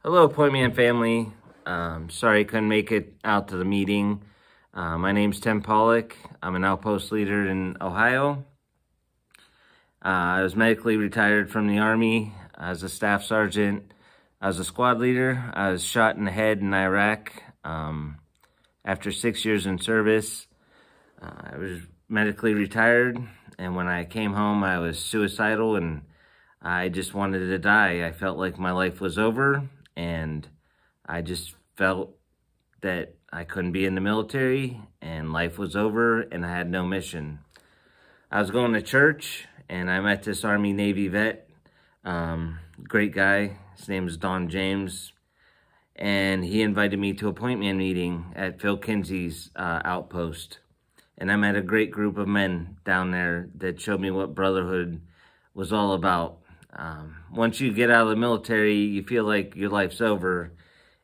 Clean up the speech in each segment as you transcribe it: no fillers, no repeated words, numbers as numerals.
Hello, Point Man family. Sorry I couldn't make it out to the meeting. My name's Tim Pollock. I'm an outpost leader in Ohio. I was medically retired from the Army. I was a staff sergeant. I was a squad leader. I was shot in the head in Iraq. After 6 years in service, I was medically retired. And when I came home, I was suicidal and I just wanted to die. I felt like my life was over. And I just felt that I couldn't be in the military and life was over and I had no mission. I was going to church and I met this Army Navy vet, great guy. His name is Don James. And he invited me to a Point Man meeting at Phil Kinsey's outpost. And I met a great group of men down there that showed me what brotherhood was all about. Once you get out of the military, you feel like your life's over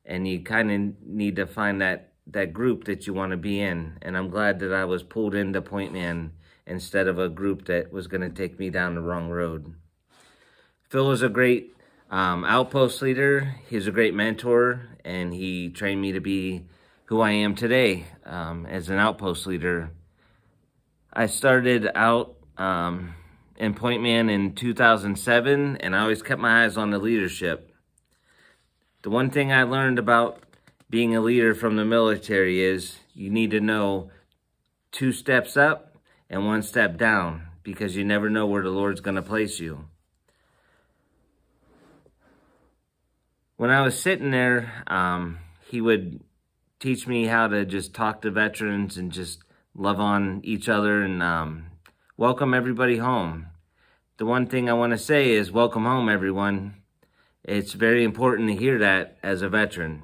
and you kind of need to find that group that you want to be in. And I'm glad that I was pulled into Point Man instead of a group that was going to take me down the wrong road. Phil was a great outpost leader. He's a great mentor, and he trained me to be who I am today as an outpost leader. I started out in Point Man in 2007, and I always kept my eyes on the leadership. The one thing I learned about being a leader from the military is you need to know 2 steps up and 1 step down, because you never know where the Lord's going to place you. When I was sitting there, he would teach me how to just talk to veterans and just love on each other and welcome everybody home. The one thing I want to say is welcome home, everyone. It's very important to hear that as a veteran.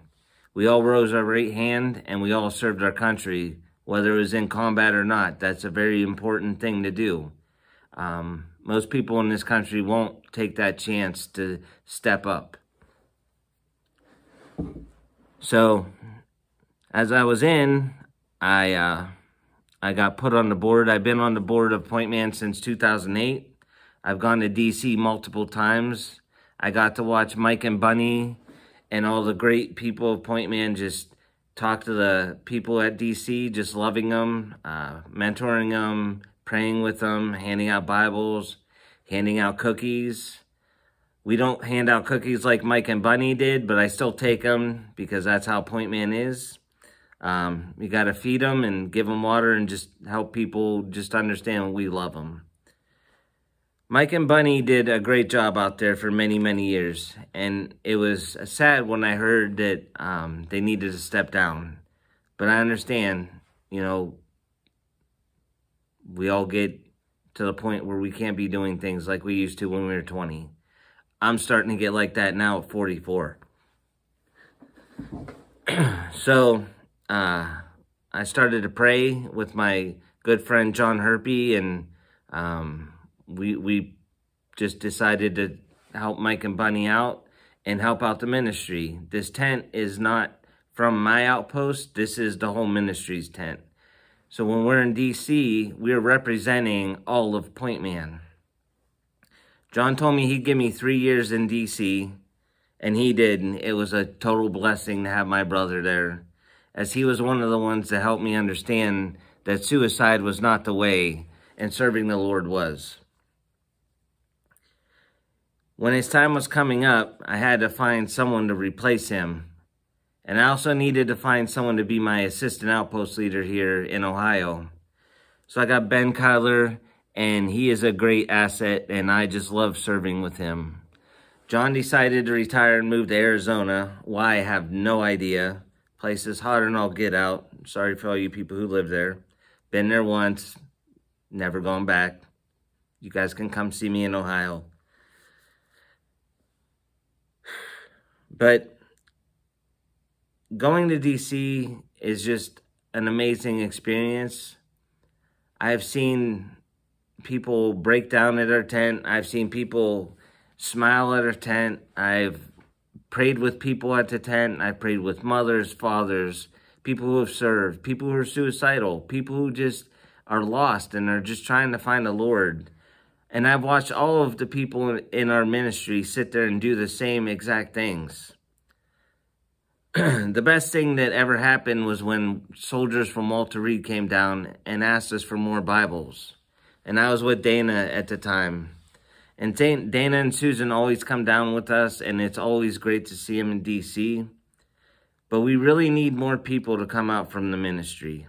We all rose our right hand and we all served our country, whether it was in combat or not. That's a very important thing to do. Most people in this country won't take that chance to step up. So, as I was in, I got put on the board. I've been on the board of Point Man since 2008. I've gone to D.C. multiple times. I got to watch Mike and Bunny and all the great people of Point Man just talk to the people at D.C., just loving them, mentoring them, praying with them, handing out Bibles, handing out cookies. We don't hand out cookies like Mike and Bunny did, but I still take them because that's how Point Man is. You got to feed them and give them water and just help people just understand we love them. Mike and Bunny did a great job out there for many, many years. And it was sad when I heard that they needed to step down. But I understand, we all get to the point where we can't be doing things like we used to when we were 20. I'm starting to get like that now at 44. So, I started to pray with my good friend John Herpy, and we just decided to help Mike and Bunny out and help out the ministry. This tent is not from my outpost. This is the whole ministry's tent. So when we're in D.C., we're representing all of Point Man. John told me he'd give me 3 years in D.C., and he did, and it was a total blessing to have my brother there, as he was one of the ones that helped me understand that suicide was not the way, and serving the Lord was. When his time was coming up, I had to find someone to replace him, and I also needed to find someone to be my assistant outpost leader here in Ohio. So I got Ben Kyler, and he is a great asset, and I just love serving with him. John decided to retire and move to Arizona. Why, I have no idea. Place is hotter than I'll get out. Sorry for all you people who live there. Been there once, never gone back. You guys can come see me in Ohio. But going to D.C. is just an amazing experience. I've seen people break down at our tent. I've seen people smile at our tent. I've prayed with people at the tent. I've prayed with mothers, fathers, people who have served, people who are suicidal, people who just are lost and are just trying to find the Lord. And I've watched all of the people in our ministry sit there and do the same exact things. The best thing that ever happened was when soldiers from Walter Reed came down and asked us for more Bibles. And I was with Dana at the time. And Dana and Susan always come down with us, and it's always great to see them in D.C. But we really need more people to come out from the ministry.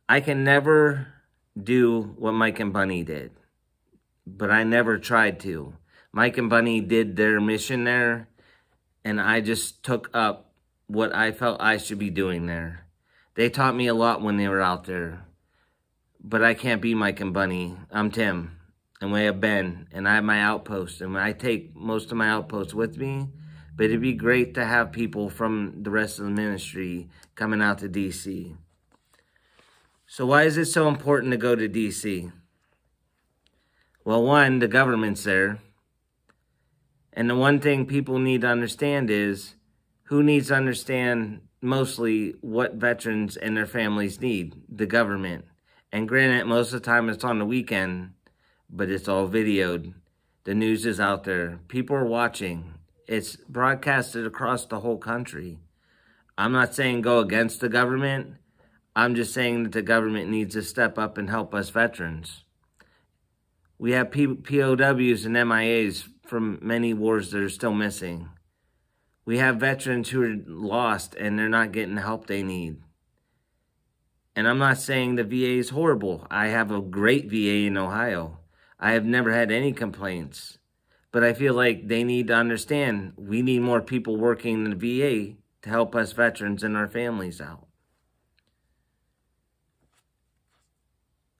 I can never do what Mike and Bunny did, but I never tried to. Mike and Bunny did their mission there, and I just took up what I felt I should be doing there. They taught me a lot when they were out there, but I can't be Mike and Bunny. I'm Tim, and we have Ben, and I have my outpost, and I take most of my outposts with me, but it'd be great to have people from the rest of the ministry coming out to D.C. So why is it so important to go to D.C.? Well, one, the government's there. And the one thing people need to understand is who needs to understand mostly what veterans and their families need? The government. And granted, most of the time it's on the weekend, but it's all videoed. The news is out there. People are watching. It's broadcasted across the whole country. I'm not saying go against the government. I'm just saying that the government needs to step up and help us veterans. We have POWs and MIAs from many wars that are still missing. We have veterans who are lost and they're not getting the help they need. And I'm not saying the VA is horrible. I have a great VA in Ohio. I have never had any complaints. But I feel like they need to understand we need more people working in the VA to help us veterans and our families out.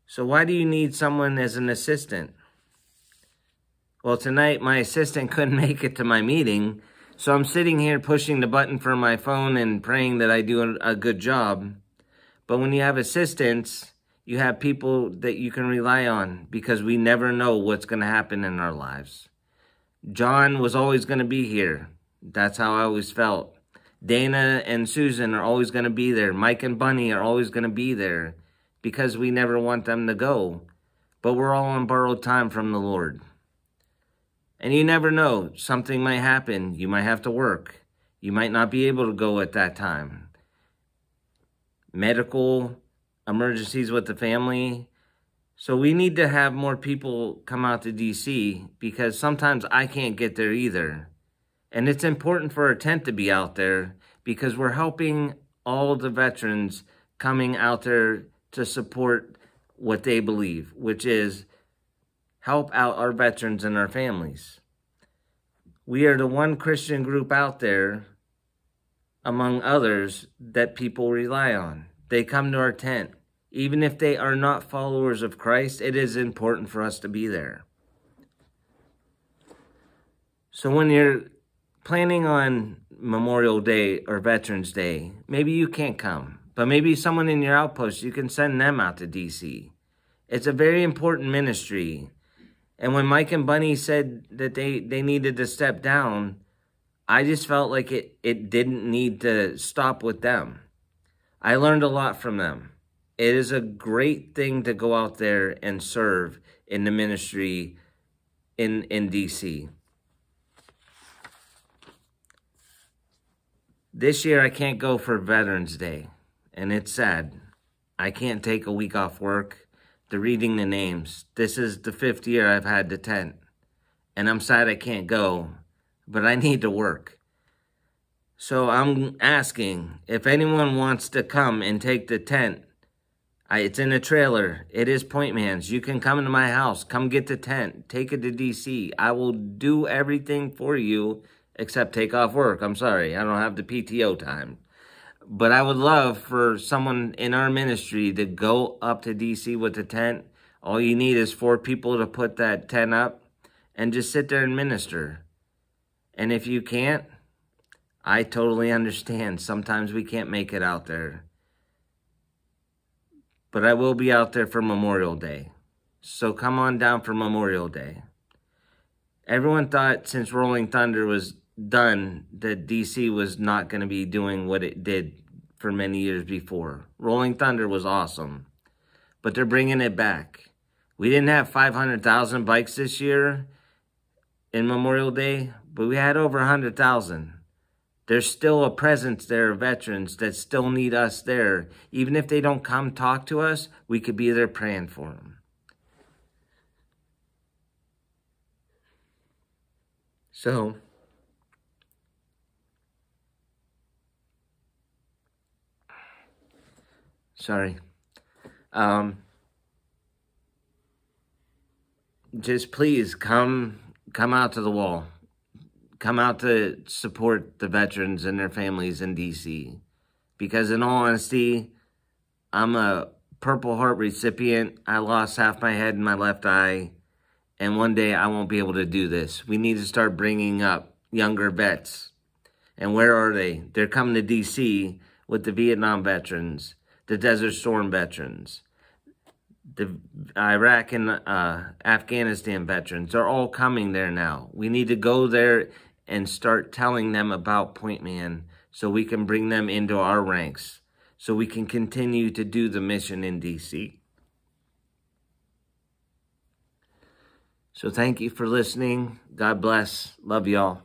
So why do you need someone as an assistant? Well, tonight my assistant couldn't make it to my meeting, so I'm sitting here pushing the button for my phone and praying that I do a good job. But when you have assistants, you have people that you can rely on because we never know what's going to happen in our lives. John was always going to be here. That's how I always felt. Dana and Susan are always going to be there. Mike and Bunny are always going to be there because we never want them to go. But we're all on borrowed time from the Lord. And you never know. Something might happen. You might have to work. You might not be able to go at that time. Medical emergencies with the family. So we need to have more people come out to D.C. because sometimes I can't get there either. And it's important for our tent to be out there because we're helping all the veterans coming out there to support what they believe, which is help out our veterans and our families. We are the one Christian group out there, among others, that people rely on. They come to our tent. Even if they are not followers of Christ, it is important for us to be there. So when you're planning on Memorial Day or Veterans Day, maybe you can't come, but maybe someone in your outpost, you can send them out to D.C. It's a very important ministry. And when Mike and Bunny said that they needed to step down, I just felt like it didn't need to stop with them. I learned a lot from them. It is a great thing to go out there and serve in the ministry in D.C. This year I can't go for Veterans Day, and it's sad. I can't take a week off work. They're reading the names. This is the 5th year I've had the tent, and I'm sad I can't go, but I need to work. So I'm asking if anyone wants to come and take the tent. It's in a trailer. It is Point Man's. You can come into my house. Come get the tent. Take it to D.C. I will do everything for you except take off work. I'm sorry. I don't have the PTO time. But I would love for someone in our ministry to go up to D.C. with the tent. All you need is 4 people to put that tent up and just sit there and minister. And if you can't, I totally understand. Sometimes we can't make it out there. But I will be out there for Memorial Day. So come on down for Memorial Day. Everyone thought since Rolling Thunder was done that DC was not going to be doing what it did for many years before. Rolling Thunder was awesome. But they're bringing it back. We didn't have 500,000 bikes this year in Memorial Day, but we had over 100,000. There's still a presence there of veterans that still need us there. Even if they don't come talk to us, we could be there praying for them. So, sorry. Just please come out to the wall. Come out to support the veterans and their families in DC. Because in all honesty, I'm a Purple Heart recipient. I lost half my head and my left eye. And one day I won't be able to do this. We need to start bringing up younger vets. And where are they? They're coming to DC with the Vietnam veterans, the Desert Storm veterans, the Iraq and Afghanistan veterans. They're all coming there now. We need to go there and start telling them about Point Man so we can bring them into our ranks, so we can continue to do the mission in DC. So thank you for listening. God bless. Love y'all.